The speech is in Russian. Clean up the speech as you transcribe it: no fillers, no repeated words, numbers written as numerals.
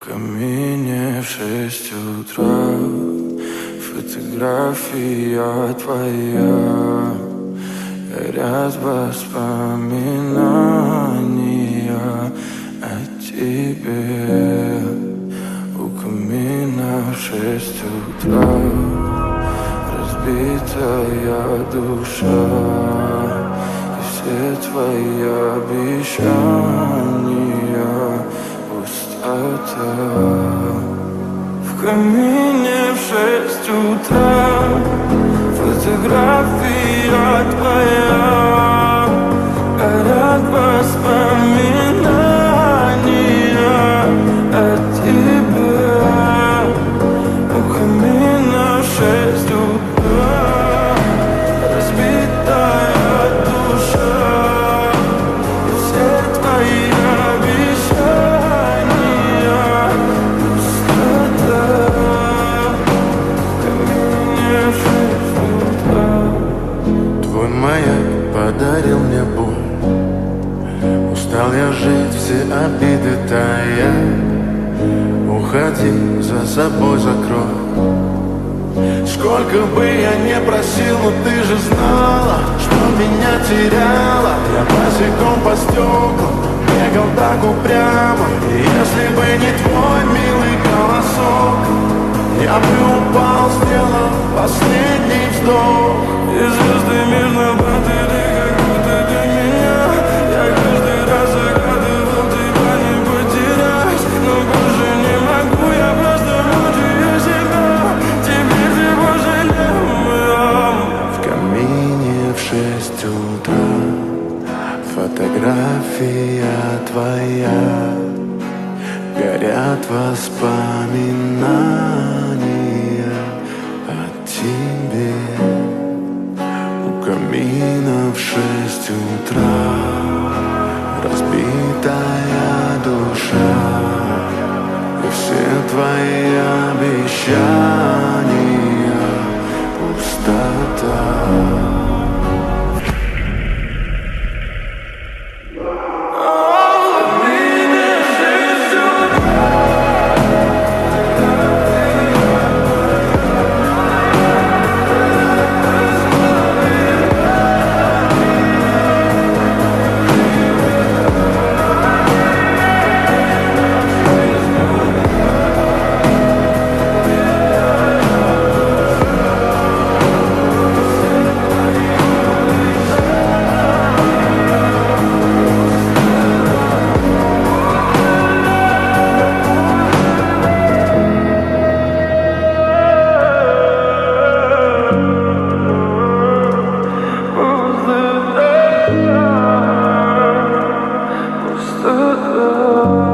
камине в 6 утра фотография твоя, горят воспоминания о тебе. У камина в 6 утра разбитая душа, и все твои обещания пустота. В камине в 6 утра фотография твоя, горят воспоминания о тебе. У камина в 6 утра разбитая душа, и все твои обещания пустота. В камине в 6 утра. Твой маяк подарил мне боль, устал я жить, все обиды тая. Уходи, за собой закрой. Сколько бы я не просил, но ты же знала, что меня теряла. Я босиком по стеклам бегал так упрямо, и если бы не твой милый голосок, я бы упал, сделал последний вздох. И звезды мирно падали, как будто для меня. Я каждый раз загадывал тебя не потерять, но больше не могу, я просто мучаю себя. Теперь ты пожалел. В камине в 6 утра фотография твоя, горят воспоминания о тебе. У камина в 6 утра разбитая душа, и все твои обещания пустота. Пустота.